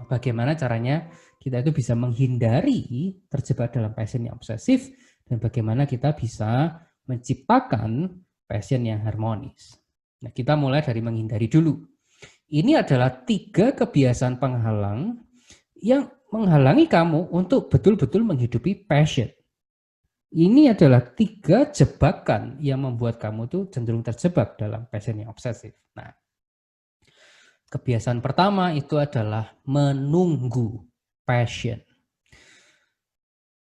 Bagaimana caranya kita itu bisa menghindari terjebak dalam passion yang obsesif, dan bagaimana kita bisa menciptakan passion yang harmonis. Nah, kita mulai dari menghindari dulu. Ini adalah 3 kebiasaan penghalang yang menghalangi kamu untuk betul-betul menghidupi passion. Ini adalah 3 jebakan yang membuat kamu tuh cenderung terjebak dalam passion yang obsesif. Nah, kebiasaan pertama itu adalah menunggu passion.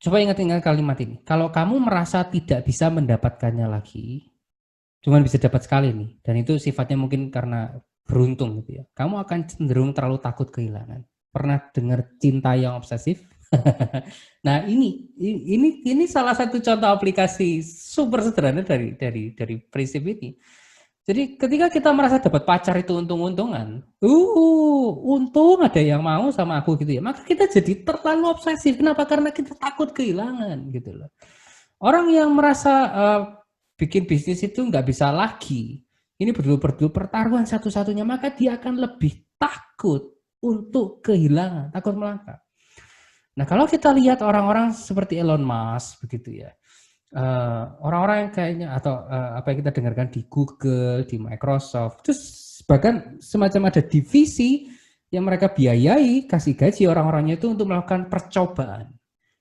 Coba ingat-ingat kalimat ini. Kalau kamu merasa tidak bisa mendapatkannya lagi, cuman bisa dapat sekali nih, dan itu sifatnya mungkin karena beruntung gitu ya. Kamu akan cenderung terlalu takut kehilangan. Pernah dengar cinta yang obsesif? Nah, ini salah satu contoh aplikasi super sederhana dari prinsip ini. Jadi ketika kita merasa dapat pacar itu untung-untungan, untung ada yang mau sama aku gitu ya, maka kita jadi terlalu obsesif. Kenapa? Karena kita takut kehilangan gitu loh. Orang yang merasa bikin bisnis itu nggak bisa lagi, ini betul-betul pertaruhan satu-satunya, maka dia akan lebih takut untuk kehilangan, takut melangkah. Nah, kalau kita lihat orang-orang seperti Elon Musk begitu ya, orang-orang yang kayaknya atau apa yang kita dengarkan di Google, di Microsoft, terus bahkan semacam ada divisi yang mereka biayai, kasih gaji orang-orangnya itu untuk melakukan percobaan.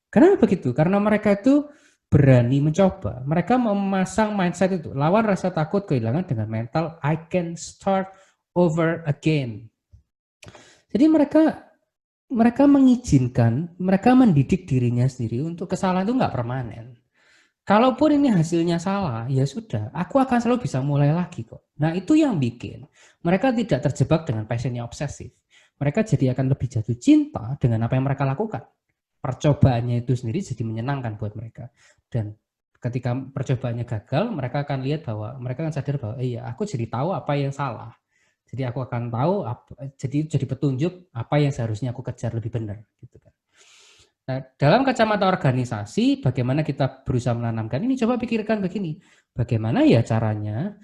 Kenapa begitu? Karena mereka itu berani mencoba. Mereka memasang mindset itu, lawan rasa takut kehilangan dengan mental I can start over again. Jadi mereka mengizinkan, mereka mendidik dirinya sendiri untuk kesalahan itu nggak permanen. Kalaupun ini hasilnya salah, ya sudah, aku akan selalu bisa mulai lagi kok. Nah, itu yang bikin mereka tidak terjebak dengan passion yang obsesif. Mereka jadi akan lebih jatuh cinta dengan apa yang mereka lakukan. Percobaannya itu sendiri jadi menyenangkan buat mereka. Dan ketika percobaannya gagal, mereka akan lihat bahwa mereka akan sadar bahwa iya, aku jadi tahu apa yang salah. Jadi aku akan tahu jadi petunjuk apa yang seharusnya aku kejar lebih benar gitu kan. Nah, dalam kacamata organisasi, bagaimana kita berusaha menanamkan ini? Coba pikirkan begini, bagaimana ya caranya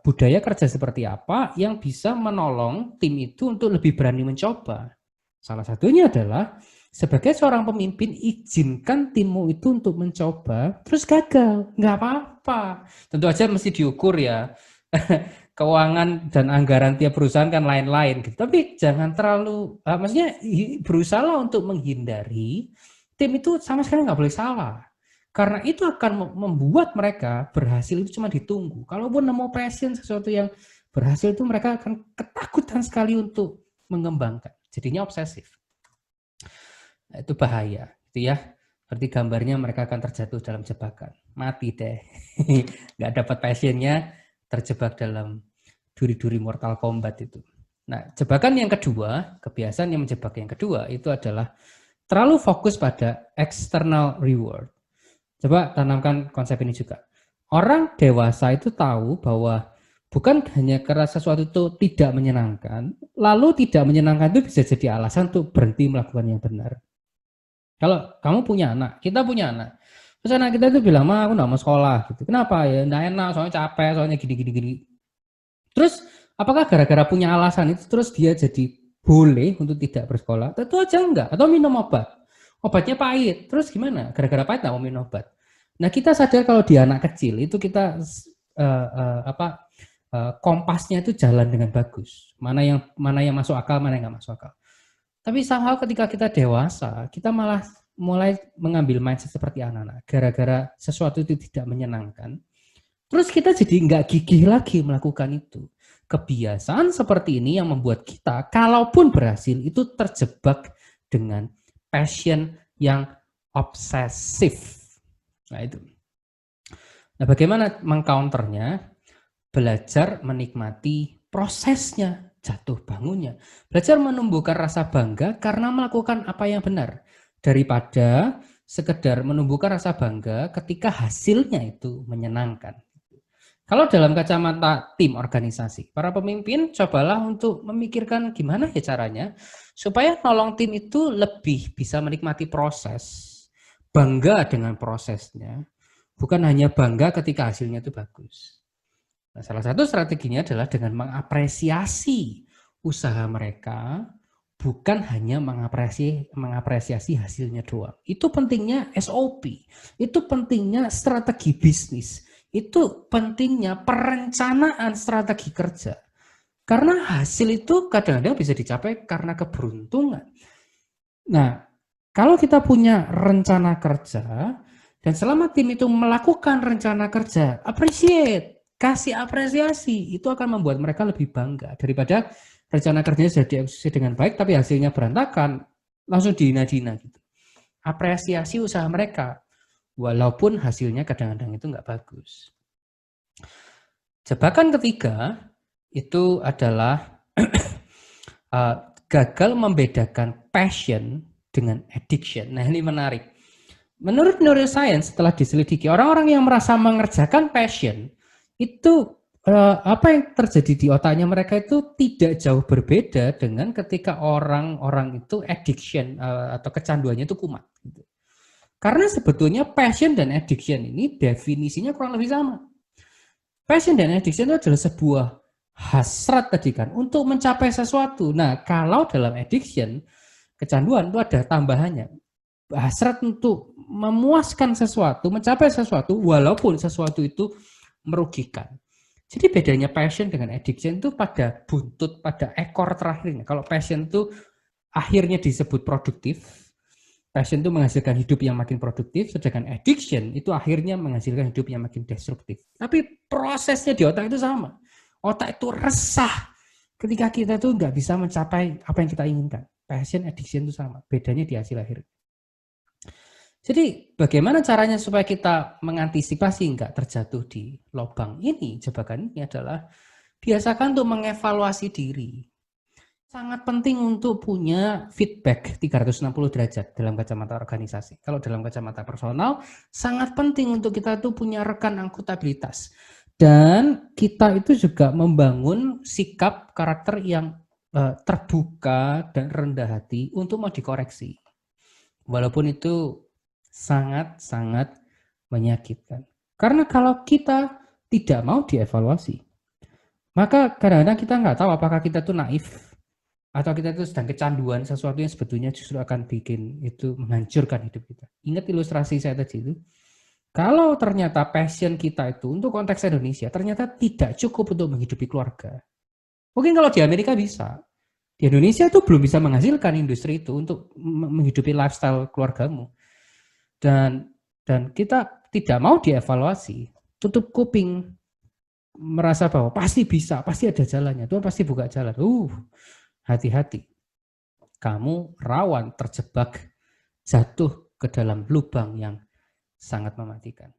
budaya kerja seperti apa yang bisa menolong tim itu untuk lebih berani mencoba? Salah satunya adalah sebagai seorang pemimpin, izinkan timmu itu untuk mencoba, terus gagal, nggak apa-apa. Tentu aja mesti diukur ya. Keuangan dan anggaran tiap perusahaan kan lain-lain gitu. Tapi jangan terlalu, maksudnya berusaha untuk menghindari tim itu sama sekali nggak boleh salah. Karena itu akan membuat mereka berhasil itu cuma ditunggu. Kalaupun nemu passion sesuatu yang berhasil itu mereka akan ketakutan sekali untuk mengembangkan. Jadinya obsesif. Nah, itu bahaya, gitu ya. Seperti gambarnya mereka akan terjatuh dalam jebakan. Mati deh. Nggak dapat passionnya, terjebak dalam duri-duri Mortal Kombat itu. Nah, jebakan yang kedua, kebiasaan yang menjebak yang kedua itu adalah terlalu fokus pada external reward. Coba tanamkan konsep ini juga. Orang dewasa itu tahu bahwa bukan hanya karena sesuatu itu tidak menyenangkan, lalu tidak menyenangkan itu bisa jadi alasan untuk berhenti melakukan yang benar. Kalau kamu punya anak, kita punya anak, terus anak kita itu bilang, "Ma, aku nggak mau sekolah." Gitu. Kenapa? Ya nggak enak, soalnya capek, soalnya gini. Terus apakah gara-gara punya alasan itu terus dia jadi boleh untuk tidak bersekolah? Tentu aja enggak. Atau minum obat, obatnya pahit, terus gimana? Gara-gara pahit nggak mau minum obat. Nah, kita sadar kalau di anak kecil itu kita kompasnya itu jalan dengan bagus. Mana yang masuk akal, mana yang nggak masuk akal. Tapi somehow ketika kita dewasa, kita malah mulai mengambil mindset seperti anak-anak. Gara-gara sesuatu itu tidak menyenangkan, terus kita jadi nggak gigih lagi melakukan itu. Kebiasaan seperti ini yang membuat kita, kalaupun berhasil, itu terjebak dengan passion yang obsesif. Nah itu. Nah, bagaimana mengcounternya? Belajar menikmati prosesnya, jatuh bangunnya. Belajar menumbuhkan rasa bangga karena melakukan apa yang benar. Daripada sekedar menumbuhkan rasa bangga ketika hasilnya itu menyenangkan. Kalau dalam kacamata tim organisasi, para pemimpin cobalah untuk memikirkan gimana ya caranya supaya nolong tim itu lebih bisa menikmati proses, bangga dengan prosesnya, bukan hanya bangga ketika hasilnya itu bagus. Nah, salah satu strateginya adalah dengan mengapresiasi usaha mereka bukan hanya mengapresiasi hasilnya doang. Itu pentingnya SOP, itu pentingnya strategi bisnis, itu pentingnya perencanaan strategi kerja. Karena hasil itu kadang-kadang bisa dicapai karena keberuntungan. Nah, kalau kita punya rencana kerja, dan selama tim itu melakukan rencana kerja, appreciate, kasih apresiasi, itu akan membuat mereka lebih bangga daripada rencana kerjanya sudah dieksekusi dengan baik, tapi hasilnya berantakan, langsung dihina-hina gitu. Apresiasi usaha mereka, walaupun hasilnya kadang-kadang itu nggak bagus. Jebakan ketiga itu adalah gagal membedakan passion dengan addiction. Nah, ini menarik. Menurut neuroscience, setelah diselidiki, orang-orang yang merasa mengerjakan passion itu apa yang terjadi di otaknya mereka itu tidak jauh berbeda dengan ketika orang-orang itu addiction atau kecanduannya itu kumat. Gitu. Karena sebetulnya passion dan addiction ini definisinya kurang lebih sama. Passion dan addiction itu adalah sebuah hasrat tadi kan untuk mencapai sesuatu. Nah, kalau dalam addiction, kecanduan itu ada tambahannya. Hasrat untuk memuaskan sesuatu, mencapai sesuatu walaupun sesuatu itu merugikan. Jadi bedanya passion dengan addiction itu pada buntut, pada ekor terakhirnya. Kalau passion itu akhirnya disebut produktif, passion itu menghasilkan hidup yang makin produktif, sedangkan addiction itu akhirnya menghasilkan hidup yang makin destruktif. Tapi prosesnya di otak itu sama. Otak itu resah ketika kita tuh nggak bisa mencapai apa yang kita inginkan. Passion, addiction itu sama. Bedanya di hasil akhir. Jadi bagaimana caranya supaya kita mengantisipasi nggak terjatuh di lubang ini, jebakan ini adalah biasakan untuk mengevaluasi diri. Sangat penting untuk punya feedback 360 derajat dalam kacamata organisasi. Kalau dalam kacamata personal, sangat penting untuk kita tuh punya rekan akuntabilitas. Dan kita itu juga membangun sikap karakter yang terbuka dan rendah hati untuk mau dikoreksi. Walaupun itu sangat-sangat menyakitkan. Karena kalau kita tidak mau dievaluasi, maka kadang-kadang kita nggak tahu apakah kita tuh naif atau kita itu sedang kecanduan sesuatu yang sebetulnya justru akan bikin itu menghancurkan hidup kita. Ingat ilustrasi saya tadi itu? Kalau ternyata passion kita itu untuk konteks Indonesia ternyata tidak cukup untuk menghidupi keluarga. Mungkin kalau di Amerika bisa. Di Indonesia itu belum bisa menghasilkan industri itu untuk menghidupi lifestyle keluargamu. Dan kita tidak mau dievaluasi, tutup kuping, merasa bahwa pasti bisa, pasti ada jalannya, Tuhan pasti buka jalan. Hati-hati, kamu rawan terjebak jatuh ke dalam lubang yang sangat mematikan.